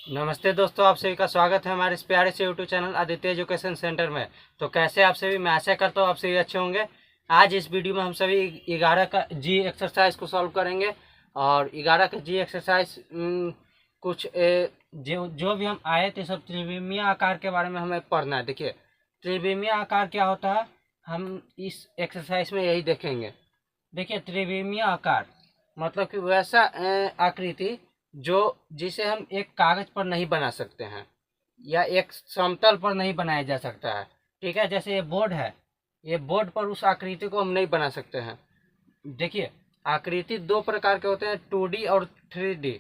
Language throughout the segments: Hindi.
नमस्ते दोस्तों, आप सभी का स्वागत है हमारे इस प्यारे से YouTube channel Aditya education centre में। तो कैसे आप सभी, मैं आशा करता हूँ आप सभी अच्छे होंगे। आज इस वीडियो में हम सभी 11 का जी एक्सरसाइज को सॉल्व करेंगे। और 11 का जी एक्सरसाइज कुछ जो भी हम आए थे सब त्रिविमीय आकार के बारे में हमें पढ़ना है। देखिए त्रिविमीय आकार क्या होता है, हम इस एक्सरसाइज में यही देखेंगे। देखिए त्रिविमीय आकार मतलब कि वैसा आकृति जिसे हम एक कागज पर नहीं बना सकते हैं या एक समतल पर नहीं बनाया जा सकता है। ठीक है, जैसे ये बोर्ड है, ये बोर्ड पर उस आकृति को हम नहीं बना सकते हैं। देखिए आकृति दो प्रकार के होते हैं, 2D और 3D।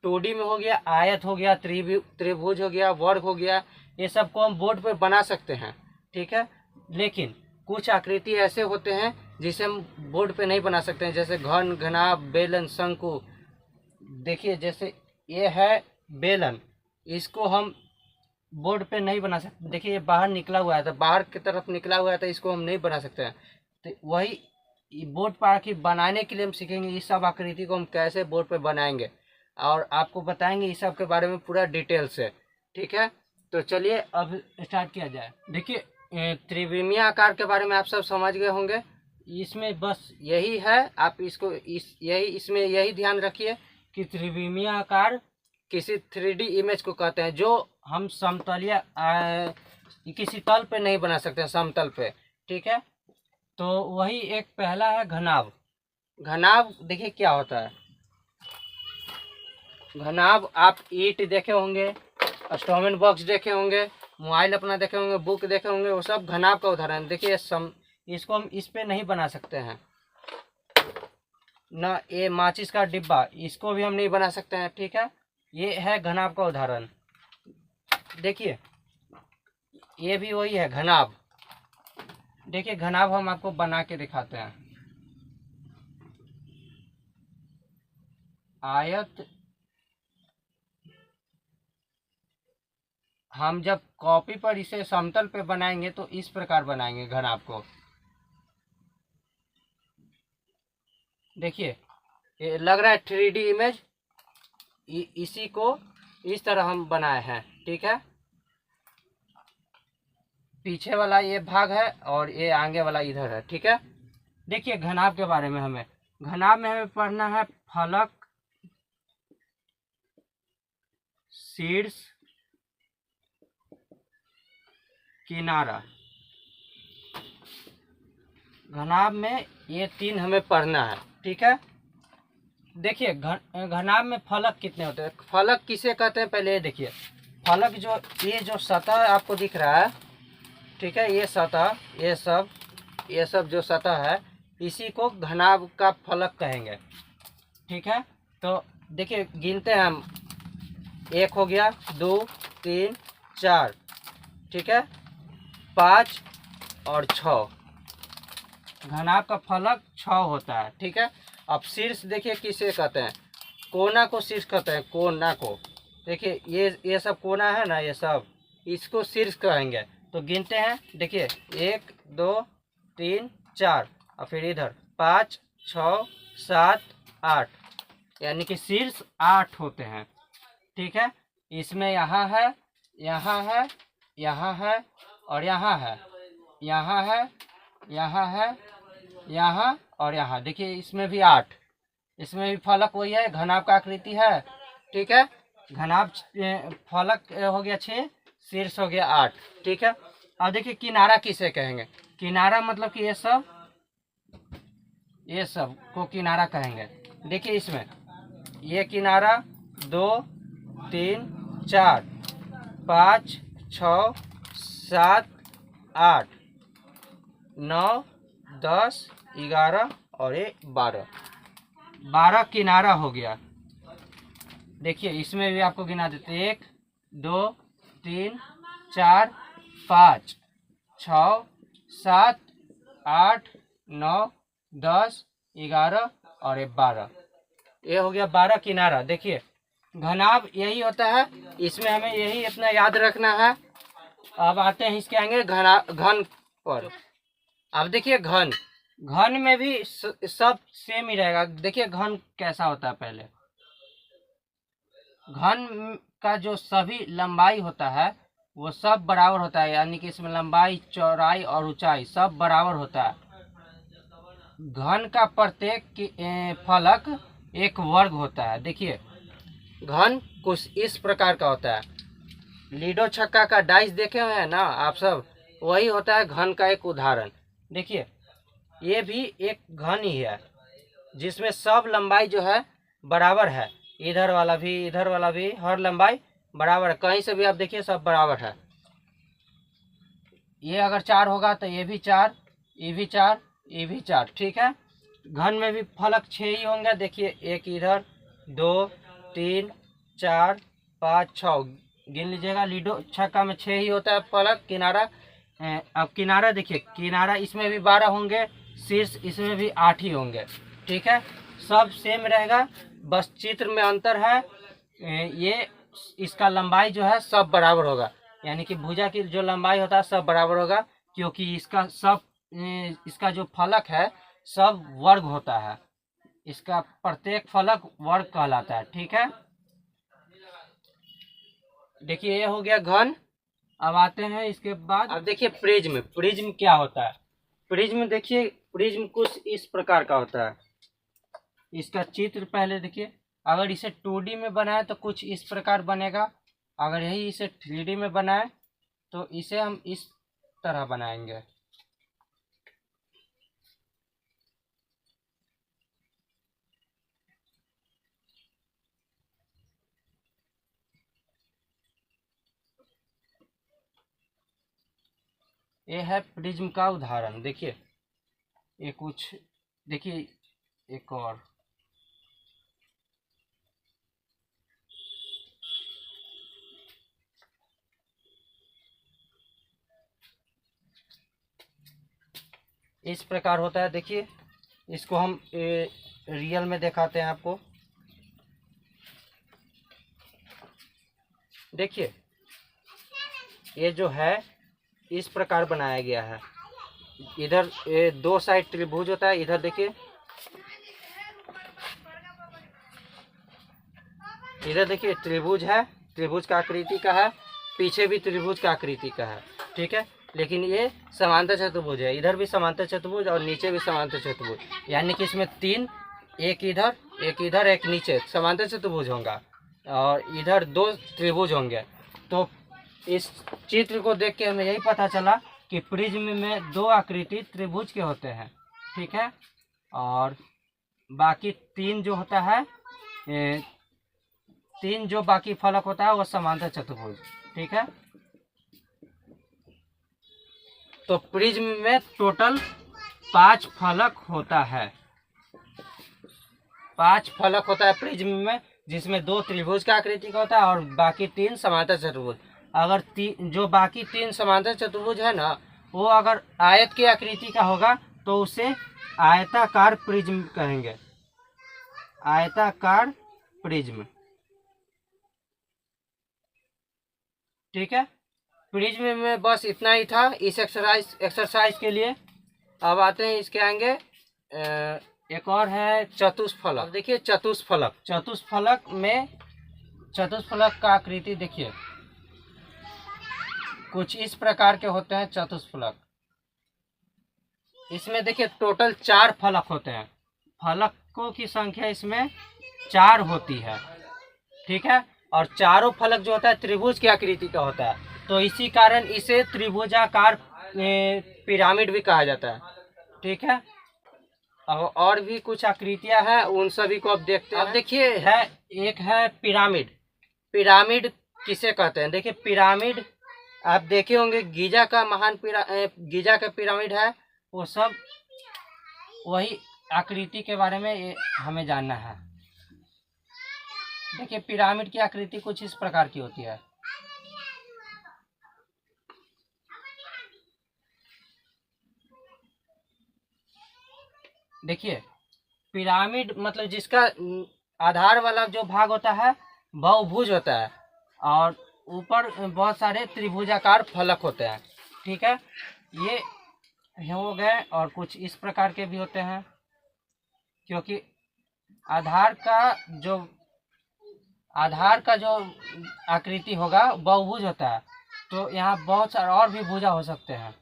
2D में हो गया आयत, हो गया त्रिभुज, हो गया वर्ग, हो गया, ये सब को हम बोर्ड पर बना सकते हैं। ठीक है, लेकिन कुछ आकृति ऐसे होते हैं जिसे हम बोर्ड पे नहीं बना सकते हैं, जैसे घन, घनाभ, बेलन, शंकु। देखिए जैसे ये है बेलन, इसको हम बोर्ड पे नहीं बना सकते। देखिए ये बाहर निकला हुआ है, तो बाहर की तरफ निकला हुआ है, तो इसको हम नहीं बना सकते हैं। तो वही बोर्ड पर आके बनाने के लिए हम सीखेंगे इस सब आकृति को हम कैसे बोर्ड पे बनाएंगे, और आपको बताएंगे इस सब के बारे में पूरा डिटेल से। ठीक है, तो चलिए अब स्टार्ट किया जाए। देखिए त्रिविमीय आकार के बारे में आप सब समझ गए होंगे। इसमें बस यही है, आप इसको इसमें यही ध्यान रखिए कि त्रिविमीय आकार किसी 3D इमेज को कहते हैं जो हम समतलीय किसी तल पे नहीं बना सकते हैं, समतल पे। ठीक है, तो वही एक पहला है घनाभ। घनाभ देखिए क्या होता है। घनाभ आप ईंट देखे होंगे, स्टोमेन बॉक्स देखे होंगे, मोबाइल अपना देखे होंगे, बुक देखे होंगे, वो सब घनाभ का उदाहरण है। देखिए इसको हम इस पे नहीं बना सकते हैं ना। ये माचिस का डिब्बा, इसको भी हम नहीं बना सकते हैं। ठीक है, ये है घनाभ का उदाहरण। देखिए ये भी वही है घनाभ। देखिए घनाभ हम आपको बना के दिखाते हैं। आयत हम जब कॉपी पर इसे समतल पे बनाएंगे तो इस प्रकार बनाएंगे घनाभ को। देखिए ये लग रहा है 3D इमेज, इसी को इस तरह हम बनाए हैं। ठीक है, पीछे वाला ये भाग है और ये आगे वाला इधर है। ठीक है, देखिए घनाभ के बारे में घनाभ में हमें पढ़ना है फलक, शीर्ष, किनारा। घनाभ में ये तीन हमें पढ़ना है। ठीक है, देखिए घनाभ में फलक कितने होते हैं, फलक किसे कहते हैं पहले ये देखिए। फलक ये जो सतह आपको दिख रहा है, ठीक है, ये सतह, ये सब जो सतह है, इसी को घनाभ का फलक कहेंगे। ठीक है, तो देखिए गिनते हैं हम, 1 हो गया, 2, 3, 4, ठीक है, 5 और 6। घनाभ का फलक 6 होता है। ठीक है, अब शीर्ष देखिए किसे कहते हैं, कोना को शीर्ष कहते हैं, कोना को। देखिए ये सब कोना है ना, ये सब, इसको शीर्ष कहेंगे। तो गिनते हैं, देखिए 1, 2, 3, 4 और फिर इधर 5, 6, 7, 8, यानी कि शीर्ष 8 होते हैं। ठीक है, इसमें यहाँ है, यहाँ है, यहाँ है और यहाँ है, यहाँ है, यहाँ है, यहाँ और यहाँ। देखिए इसमें भी 8, इसमें भी फलक वही है, घनाभ का आकृति है। ठीक है, घनाभ फलक हो गया 6, शीर्ष हो गया 8। ठीक है, अब देखिए किनारा किसे कहेंगे। किनारा मतलब कि ये सब को किनारा कहेंगे। देखिए इसमें ये किनारा 2, 3, 4, 5, 6, 7, 8, 9, 10, 11 और ये 12 किनारा हो गया। देखिए इसमें भी आपको गिना देते, 1, 2, 3, 4, 5, 6, 7, 8, 9, 10, 11 और 12। ये हो गया 12 किनारा। देखिए घनाभ यही होता है, इसमें हमें यही इतना याद रखना है। अब आते हैं इसके आगे घन पर। अब देखिए घन में भी सब सेम ही रहेगा। देखिए घन कैसा होता है, पहले घन का जो सभी लंबाई होता है वो सब बराबर होता है, यानी कि इसमें लंबाई, चौड़ाई और ऊंचाई सब बराबर होता है। घन का प्रत्येक फलक एक वर्ग होता है। देखिए घन कुछ इस प्रकार का होता है। लीडो छक्का का डाइस देखे हुए हैं ना आप सब, वही होता है घन का एक उदाहरण। देखिए ये भी एक घन ही है जिसमें सब लंबाई जो है बराबर है, इधर वाला भी हर लंबाई बराबर है, कहीं से भी आप देखिए सब बराबर है। ये अगर 4 होगा तो ये भी 4, ये भी 4, ये भी 4, ठीक है। घन में भी फलक 6 ही होंगे। देखिए एक इधर, 2, 3, 4, 5, 6 गिन लीजिएगा। लीडो छक्का में 6 ही होता है फलक किनारा। अब किनारा देखिए, किनारा इसमें भी 12 होंगे, शीर्ष इसमें भी 8 ही होंगे, ठीक है। सब सेम रहेगा, बस चित्र में अंतर है। ये इसका लंबाई जो है सब बराबर होगा, यानी कि भुजा की जो लंबाई होता है सब बराबर होगा, क्योंकि इसका जो फलक है सब वर्ग होता है। इसका प्रत्येक फलक वर्ग कहलाता है, ठीक है। देखिए ये हो गया घन। अब आते हैं इसके बाद, अब देखिए प्रिज्म। प्रिज्म क्या होता है? प्रिज्म देखिए, प्रिज्म कुछ इस प्रकार का होता है। इसका चित्र पहले देखिए। अगर इसे 2D में बनाए तो कुछ इस प्रकार बनेगा, अगर यही इसे 3D में बनाए तो इसे हम इस तरह बनाएंगे। ये है प्रिज्म का उदाहरण। देखिए ये कुछ, देखिए एक और, इस प्रकार होता है। देखिए इसको हम रियल में दिखाते हैं आपको। देखिए ये जो है इस प्रकार बनाया गया है। इधर ये 2 साइड त्रिभुज होता है। इधर देखिए, इधर देखिए त्रिभुज है, त्रिभुज का आकृति का है, पीछे भी त्रिभुज का आकृति का है, ठीक है। लेकिन ये समांतर चतुर्भुज है, इधर भी समांतर चतुर्भुज और नीचे भी समांतर चतुर्भुज, यानी कि इसमें 3, एक इधर, एक नीचे समांतर चतुर्भुज होगा, और इधर 2 त्रिभुज होंगे। तो इस चित्र को देख के हमें यही पता चला कि प्रिज्म में 2 आकृति त्रिभुज के होते हैं, ठीक है। और बाकी 3 जो होता है, 3 जो बाकी फलक होता है वो समांतर चतुर्भुज, ठीक है। तो प्रिज्म में टोटल 5 फलक होता है। 5 फलक होता है प्रिज्म में, जिसमें 2 त्रिभुज का आकृति का होता है और बाकी 3 समांतर चतुर्भुज। अगर जो बाकी 3 समांतर चतुर्भुज है ना, वो अगर आयत की आकृति का होगा तो उसे आयताकार प्रिज्म कहेंगे, आयताकार प्रिज्म, ठीक है। प्रिज्म में बस इतना ही था इस एक्सरसाइज के लिए। अब आते हैं इसके आगे, एक और है चतुष्फलक। देखिए चतुष्फलक, चतुष्फलक का आकृति देखिए कुछ इस प्रकार के होते हैं चतुष्फलक। इसमें देखिए टोटल 4 फलक होते हैं, फलकों की संख्या इसमें 4 होती है, ठीक है। और चारों फलक जो होता है त्रिभुज की आकृति का होता है, तो इसी कारण इसे त्रिभुजाकार पिरामिड भी कहा जाता है, ठीक है। और भी कुछ आकृतियां हैं, उन सभी को अब देखते हैं। अब देखिए है, एक है पिरामिड। पिरामिड किसे कहते हैं? देखिए पिरामिड आप देखे होंगे, गीजा का गीजा का पिरामिड है, वो सब वही आकृति के बारे में हमें जानना है। देखिए पिरामिड की आकृति कुछ इस प्रकार की होती है। देखिए पिरामिड मतलब जिसका आधार वाला जो भाग होता है बहुभुज होता है, और ऊपर बहुत सारे त्रिभुजाकार फलक होते हैं, ठीक है। ये हो गए, और कुछ इस प्रकार के भी होते हैं, क्योंकि आधार का जो आकृति होगा बहुभुज होता है, तो यहाँ बहुत सारे और भी भुजा हो सकते हैं।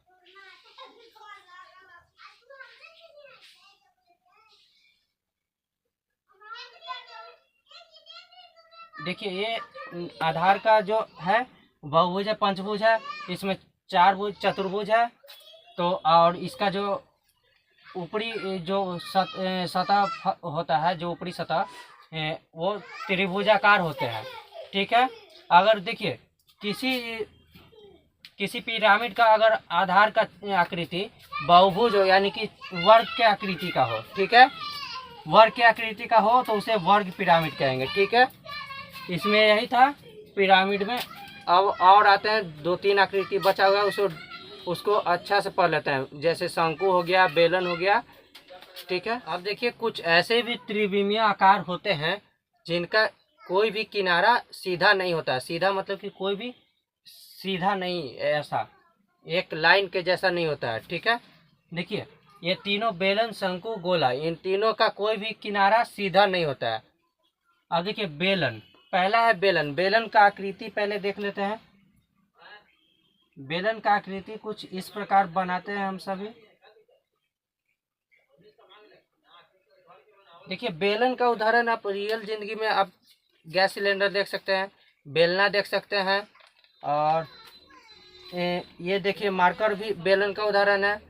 देखिए ये आधार का जो है बहुभुज है, पंचभुज है, इसमें चार भुज चतुर्भुज है। तो और इसका जो ऊपरी जो सतह होता है, जो ऊपरी सतह वो त्रिभुजाकार होते हैं। ठीक है, अगर देखिए किसी पिरामिड का अगर आधार का आकृति बहुभुज हो, यानी कि वर्ग के आकृति का हो, ठीक है, वर्ग के आकृति का हो, तो उसे वर्ग पिरामिड कहेंगे। ठीक है, इसमें यही था पिरामिड में। अब और आते हैं, 2-3 आकृति बचा हुआ है, उसको अच्छा से पढ़ लेते हैं। जैसे शंकु हो गया, बेलन हो गया। ठीक है, अब देखिए कुछ ऐसे भी त्रिविमीय आकार होते हैं जिनका कोई भी किनारा सीधा नहीं होता। सीधा मतलब कि कोई भी सीधा नहीं, ऐसा एक लाइन के जैसा नहीं होता है। ठीक है, देखिए ये तीनों बेलन, शंकु, गोला, इन तीनों का कोई भी किनारा सीधा नहीं होता है। अब देखिए बेलन, पहला है बेलन। बेलन का आकृति पहले देख लेते हैं। बेलन का आकृति कुछ इस प्रकार बनाते हैं हम सभी। देखिए बेलन का उदाहरण आप रियल जिंदगी में आप गैस सिलेंडर देख सकते हैं, बेलना देख सकते हैं, और ये देखिए मार्कर भी बेलन का उदाहरण है।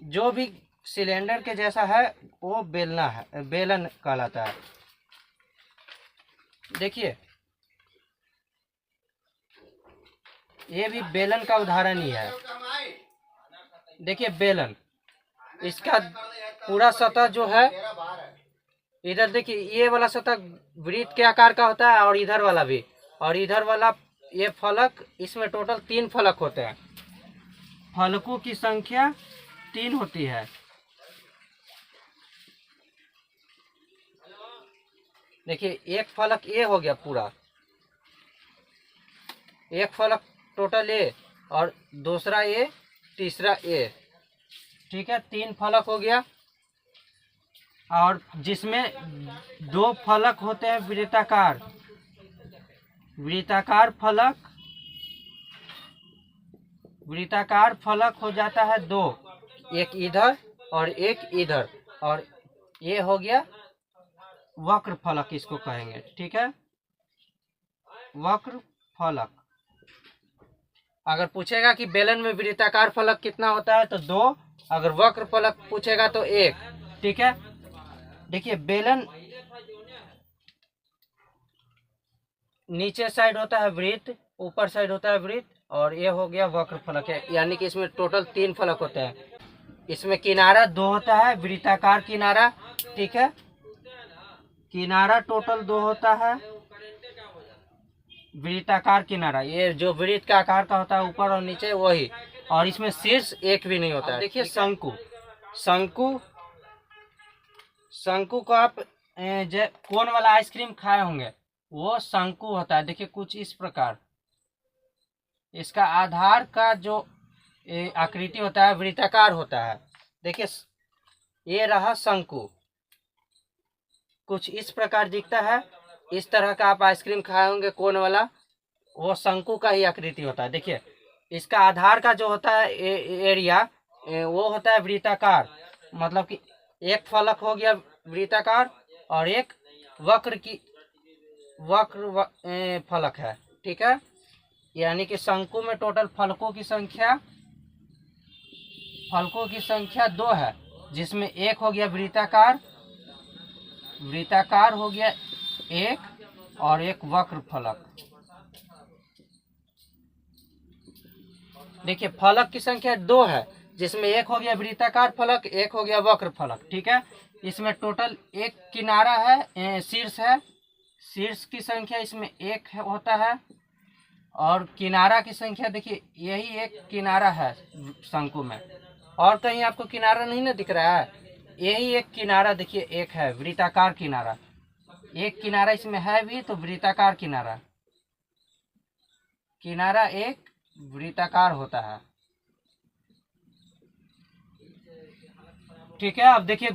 जो भी सिलेंडर के जैसा है वो बेलना है, बेलन कहलाता है। देखिए ये भी बेलन का उदाहरण ही है। देखिए बेलन, इसका पूरा सतह जो है, इधर देखिए ये वाला सतह वृत्त के आकार का होता है, और इधर वाला भी, और इधर वाला ये फलक, इसमें टोटल 3 फलक होते हैं। फलकों की संख्या 3 होती है। देखिए एक फलक ए हो गया पूरा, एक फलक टोटल ए, और दूसरा ए, तीसरा ए। ठीक है, 3 फलक हो गया, और जिसमें 2 फलक होते हैं वृत्ताकार। वृत्ताकार फलक हो जाता है 2, एक इधर और एक इधर, और ये हो गया वक्र फलक, इसको कहेंगे। ठीक है, वक्र फलक। अगर पूछेगा कि बेलन में वृत्ताकार फलक कितना होता है तो 2, अगर वक्र फलक पूछेगा तो 1। ठीक है, देखिए बेलन नीचे साइड होता है वृत्त, ऊपर साइड होता है वृत्त, और ये हो गया वक्र फलक है, यानी कि इसमें टोटल 3 फलक होते हैं। इसमें किनारा 2 होता है, वृत्ताकार किनारा। ठीक है, किनारा टोटल 2 होता है, वृत्ताकार किनारा, ये जो वृत्त का आकार का होता है ऊपर और नीचे वही, और इसमें शीर्ष एक भी नहीं होता है। देखिए शंकु, शंकु को आप कोन वाला आइसक्रीम खाए होंगे, वो शंकु होता है। देखिए कुछ इस प्रकार इसका आधार का जो आकृति होता है वृत्ताकार होता है। देखिए ये रहा शंकु, कुछ इस प्रकार दिखता है। इस तरह का आप आइसक्रीम खाए होंगे कोन वाला, वो शंकु का ही आकृति होता है। देखिए इसका आधार का जो होता है एरिया, वो होता है वृत्ताकार, मतलब कि एक फलक हो गया वृत्ताकार और एक वक्र फलक है। ठीक है, यानी कि शंकु में टोटल फलकों की संख्या 2 है, जिसमें एक हो गया वृत्ताकार हो गया एक, और एक वक्र फलक। देखिए फलक की संख्या 2 है, जिसमें एक हो गया वृत्ताकार फलक, एक हो गया वक्र फलक। ठीक है, इसमें टोटल एक किनारा है, शीर्ष है, शीर्ष की संख्या इसमें 1 होता है, और किनारा की संख्या देखिए यही एक किनारा है शंकु में, और कहीं आपको किनारा नहीं ना दिख रहा है, यही एक किनारा देखिए एक है वृत्ताकार किनारा, एक किनारा इसमें है भी, तो वृत्ताकार किनारा एक वृत्ताकार होता है। ठीक है, अब देखिए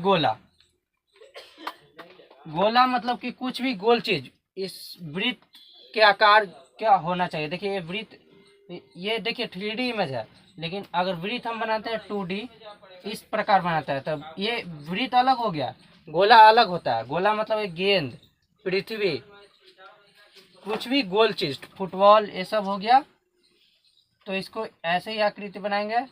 गोला मतलब कि कुछ भी गोल चीज, इस वृत्त के आकार क्या होना चाहिए। देखिए ये वृत्त, ये देखिए 3D इमेज है, लेकिन अगर वृत्त हम बनाते हैं 2D इस प्रकार बनाता है, तब ये वृत्त अलग हो गया, गोला अलग होता है। गोला मतलब एक गेंद, पृथ्वी, कुछ भी गोल चीज, फुटबॉल, ये सब हो गया। तो इसको ऐसे ही आकृति बनाएंगे।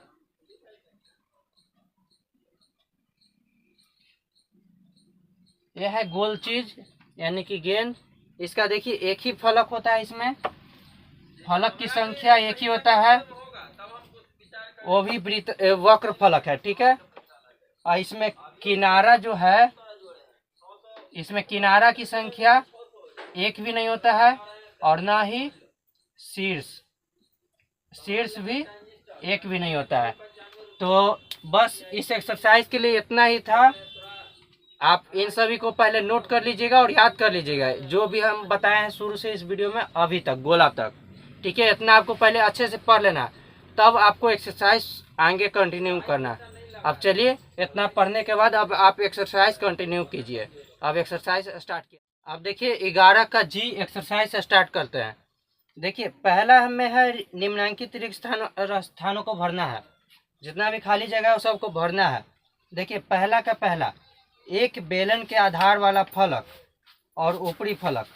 यह है गोल चीज यानी कि गेंद। इसका देखिए एक ही फलक होता है, इसमें फलक की संख्या एक ही होता है, वो भी वृत्त वक्र फलक है, ठीक है। और इसमें किनारा जो है, इसमें किनारा की संख्या एक भी नहीं होता है, और ना ही शीर्ष भी एक भी नहीं होता है। तो बस इस एक्सरसाइज के लिए इतना ही था। आप इन सभी को पहले नोट कर लीजिएगा और याद कर लीजिएगा, जो भी हम बताए हैं शुरू से इस वीडियो में अभी तक, गोला तक, ठीक है। इतना आपको पहले अच्छे से पढ़ लेना, तब आपको एक्सरसाइज आगे कंटिन्यू करना। अब चलिए, इतना पढ़ने के बाद अब आप एक्सरसाइज कंटिन्यू कीजिए। अब एक्सरसाइज स्टार्ट किए। अब देखिए 11 का जी एक्सरसाइज स्टार्ट करते हैं। देखिए पहला हमें है निम्नलिखित रिक्त स्थानों को भरना है। जितना भी खाली जगह है वो सबको भरना है। देखिए पहला का पहला, एक बेलन के आधार वाला फलक और ऊपरी फलक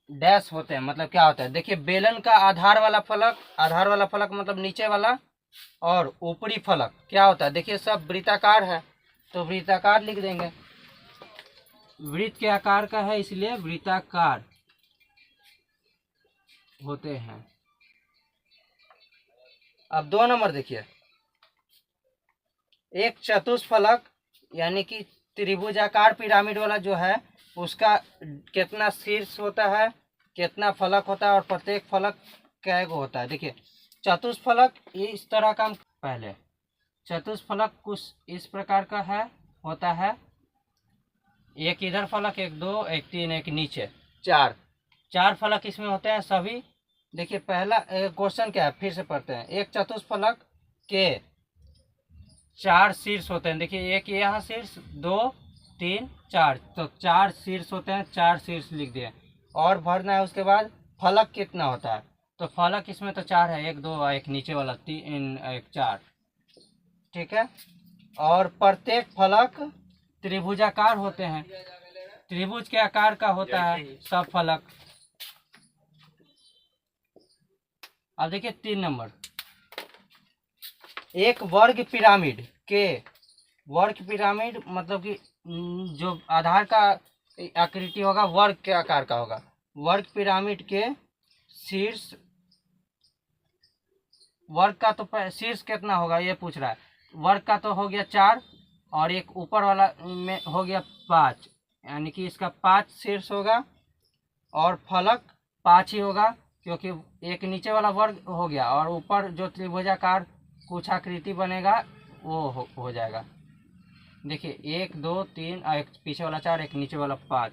डैश होते हैं। मतलब क्या होता है, देखिए बेलन का आधार वाला फलक मतलब नीचे वाला, और ऊपरी फलक क्या होता है, देखिए सब वृत्ताकार है तो वृत्ताकार लिख देंगे। वृत्त के आकार का है इसलिए वृत्ताकार होते हैं। अब 2 नंबर देखिए, एक चतुष्फलक यानी कि त्रिभुजाकार पिरामिड वाला जो है, उसका कितना शीर्ष होता है, कितना फलक होता है, और प्रत्येक फलक कैगो होता है। देखिए चतुष्फलक ये इस तरह का, पहले चतुष्फलक कुछ इस प्रकार का है, होता है। एक इधर फलक, एक 2, एक 3, एक नीचे, 4 फलक इसमें होते हैं सभी। देखिए पहला क्वेश्चन क्या है, फिर से पढ़ते हैं। एक चतुष्फलक के 4 शीर्ष होते हैं। देखिए एक यहाँ शीर्ष, 2, 3, 4, तो 4 शीर्ष होते हैं, 4 शीर्ष लिख दिए। और भरना है उसके बाद फलक कितना होता है, तो फलक इसमें तो 4 है, 1, 2, एक नीचे वाला 3, एक 4, ठीक है। और प्रत्येक फलक त्रिभुजाकार होते हैं, त्रिभुज के आकार का होता है सब फलक। अब देखिए 3 नंबर, एक वर्ग पिरामिड मतलब कि जो आधार का आकृति होगा वर्ग के आकार का होगा। वर्ग पिरामिड के शीर्ष, वर्ग का तो शीर्ष कितना होगा ये पूछ रहा है। वर्ग का तो हो गया 4, और एक ऊपर वाला में हो गया 5, यानी कि इसका 5 शीर्ष होगा, और फलक 5 ही होगा, क्योंकि एक नीचे वाला वर्ग हो गया, और ऊपर जो त्रिभुजाकार कुछ आकृति बनेगा वो हो जाएगा। देखिए 1, 2, 3, एक पीछे वाला 4, एक नीचे वाला 5,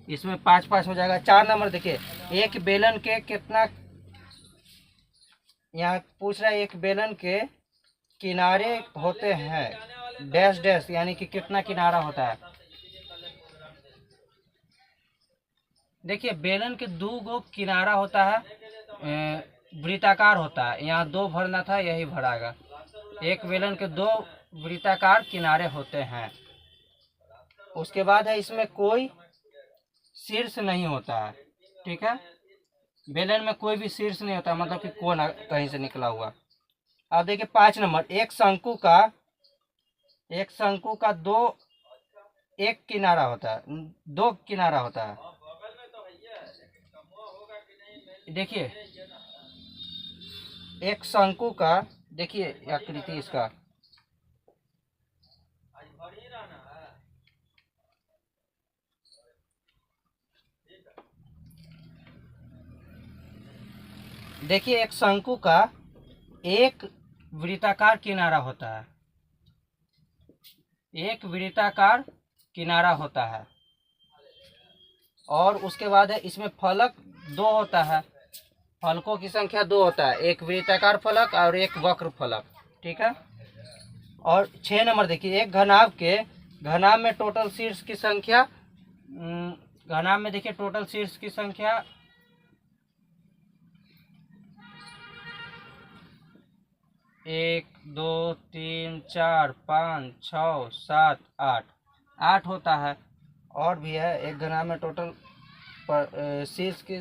इसमें 5 5 हो जाएगा। 4 नंबर देखिए, एक बेलन के कितना, यहाँ पूछ रहा है एक बेलन के किनारे होते हैं डैश डैश, यानी कि कितना किनारा होता है। देखिए बेलन के 2 गो किनारा होता है, वृत्ताकार होता है। यहाँ 2 भरना था, यही भरागा। एक बेलन के 2 वृत्ताकार किनारे होते हैं। उसके बाद है इसमें कोई शीर्ष नहीं होता है, ठीक है। बेलन में कोई भी शीर्ष नहीं होता, मतलब कि कोना कहीं से निकला हुआ। अब देखिए 5 नंबर, एक शंकु का 2 किनारा होता है, 2 किनारा होता है। देखिए एक शंकु का, देखिए आकृति इसका, देखिए एक शंकु का एक वृत्ताकार किनारा होता है, एक वृत्ताकार किनारा होता है। और उसके बाद है इसमें फलक 2 होता है, फलकों की संख्या 2 होता है, एक वृत्ताकार फलक और एक वक्र फलक, ठीक है। और 6 नंबर देखिए, एक घनाभ में टोटल शीर्ष की संख्या घनाभ में देखिए टोटल सीट्स की संख्या 1 2 3 4 5 6 7 8 8 होता है। और भी है, एक घनाभ में टोटल सीट्स की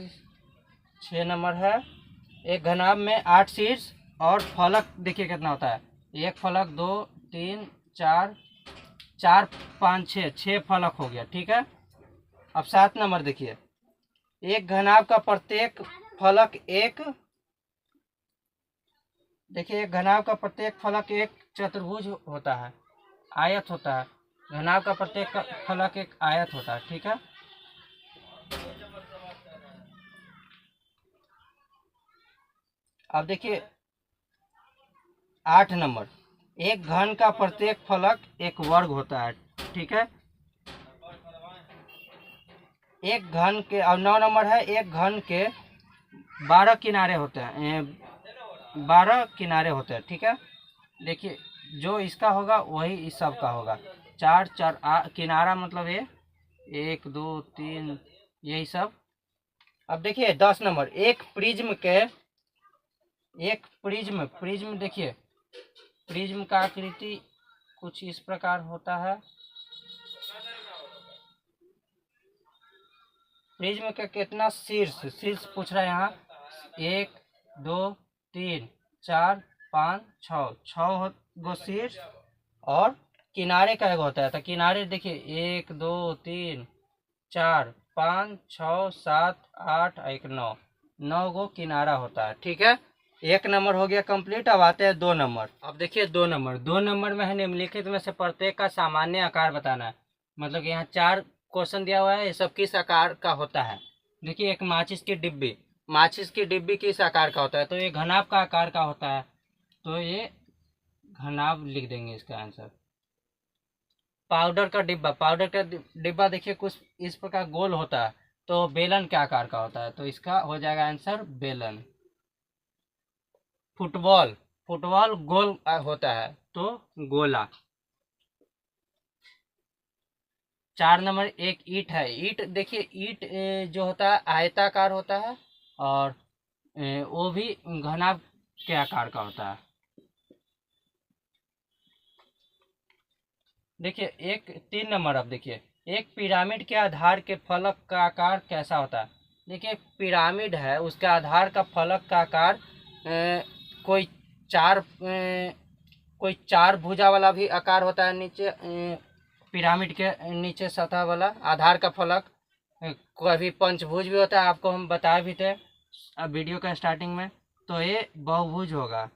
6 नंबर है। एक घनाभ में 8 सीट्स और फलक देखिए कितना होता है, एक फलक 2 3 4 4 5 6 फलक हो गया। ठीक है। अब 7 नंबर देखिए, एक घनाभ का प्रत्येक फलक एक, देखिए एक घनाभ का प्रत्येक फलक एक चतुर्भुज होता है, आयत होता है। घनाभ का प्रत्येक फलक एक आयत होता है। ठीक है। अब देखिए 8 नंबर, एक घन का प्रत्येक फलक एक वर्ग होता है। ठीक है। एक घन के, और 9 नंबर है, एक घन के 12 किनारे होते हैं, 12 किनारे होते हैं। ठीक है। देखिए जो इसका होगा वही इस सब का होगा। 4 4 किनारा मतलब ये 1 2 3 यही सब। अब देखिए 10 नंबर, एक प्रिज्म के, एक प्रिज्म देखिए, प्रिज्म का आकृति कुछ इस प्रकार होता है। प्रिज्म का कितना शीर्ष पूछ रहा है यहाँ, 1 2 3 4 5 6 गो शीर्ष और किनारे का एक होता है। तो किनारे देखिए 1 2 3 4 5 6 7 8 1 9, 9 गो किनारा होता है। ठीक है। एक नंबर हो गया कंप्लीट। अब आते हैं 2 नंबर। अब देखिए 2 नंबर में है निम्नलिखित में से प्रत्येक का सामान्य आकार बताना है। मतलब कि यहाँ 4 क्वेश्चन दिया हुआ है, ये सब किस आकार का होता है। देखिए एक माचिस की डिब्बी किस आकार का होता है, तो ये घनाभ का आकार का होता है, तो ये घनाभ लिख देंगे इसका आंसर। पाउडर का डिब्बा देखिए कुछ इस प्रकार गोल होता है, तो बेलन के आकार का होता है, तो इसका हो जाएगा आंसर बेलन। फुटबॉल गोल होता है, तो गोला। 4 नंबर, एक ईंट है। ईंट देखिए ईंट जो होता है आयताकार होता है, और वो भी घनाभ के आकार का होता है। देखिए एक 3 नंबर, अब देखिए एक पिरामिड के आधार के फलक का आकार कैसा होता है। देखिए पिरामिड है, उसके आधार का फलक का आकार कोई चार भुजा वाला भी आकार होता है नीचे, पिरामिड के नीचे सतह वाला आधार का फलक। कभी पंचभुज भी होता है, आपको हम बताए भी थे अब वीडियो का स्टार्टिंग में, तो ये बहुभुज होगा।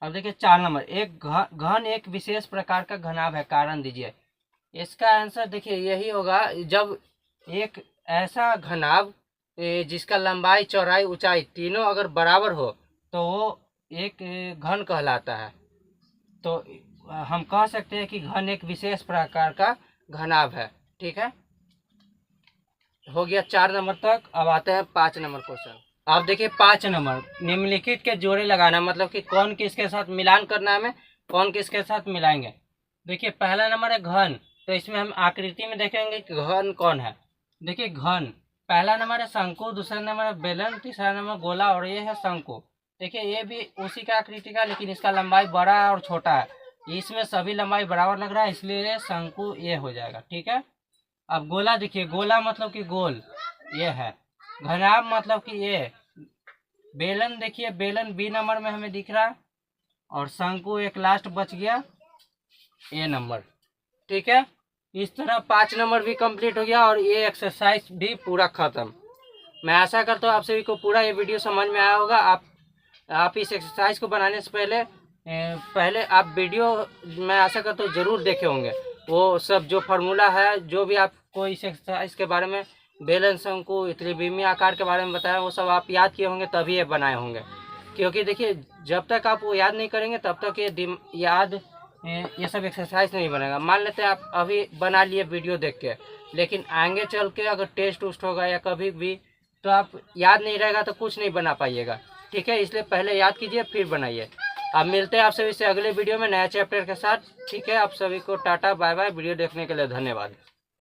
अब देखिए 4 नंबर, एक घन एक विशेष प्रकार का घनाभ है, कारण दीजिए। इसका आंसर देखिए यही होगा, जब एक ऐसा घनाभ जिसका लंबाई चौड़ाई ऊंचाई तीनों अगर बराबर हो तो वो एक घन कहलाता है। तो हम कह सकते हैं कि घन एक विशेष प्रकार का घनाभ है। ठीक है। हो गया 4 नंबर तक। अब आते हैं 5 नंबर क्वेश्चन। अब देखिए 5 नंबर, निम्नलिखित के जोड़े लगाना, मतलब कि कौन किसके साथ मिलान करना है, हमें कौन किसके साथ मिलाएंगे। देखिए पहला नंबर है घन, तो इसमें हम आकृति में देखेंगे कि घन कौन है। देखिए घन, पहला नंबर है शंकु, दूसरा नंबर है बेलन, तीसरा नंबर गोला, और ये है शंकु। देखिए ये भी उसी का आकृति का, लेकिन इसका लंबाई बड़ा और छोटा है, इसमें सभी लंबाई बराबर लग रहा है, इसलिए शंकु ये हो जाएगा। ठीक है। अब गोला देखिए, गोला मतलब कि गोल, ये है। घनाभ मतलब कि ये। बेलन देखिए, बेलन बी नंबर में हमें दिख रहा है, और शंकु एक लास्ट बच गया ए नंबर। ठीक है। इस तरह 5 नंबर भी कंप्लीट हो गया, और ये एक्सरसाइज भी पूरा खत्म। मैं आशा करता हूँ आप सभी को पूरा ये वीडियो समझ में आया होगा। आप इस एक्सरसाइज को बनाने से पहले आप वीडियो, मैं आशा करता हूँ ज़रूर देखे होंगे। वो सब जो फार्मूला है, जो भी आपको इस एक्सरसाइज के बारे में, बेलन, शंकु, त्रिविमीय आकार के बारे में बताया, वो सब आप याद किए होंगे तभी ये बनाए होंगे। क्योंकि देखिए जब तक आप वो याद नहीं करेंगे तब तक ये सब एक्सरसाइज नहीं बनेगा। मान लेते हैं आप अभी बना लिए वीडियो देख के, लेकिन आगे चल के अगर टेस्ट उस्ट होगा या कभी भी, तो आप याद नहीं रहेगा तो कुछ नहीं बना पाइएगा। ठीक है। इसलिए पहले याद कीजिए फिर बनाइए। अब मिलते हैं आप सभी से अगले वीडियो में नया चैप्टर के साथ। ठीक है, आप सभी को टाटा बाय बाय। वीडियो देखने के लिए धन्यवाद।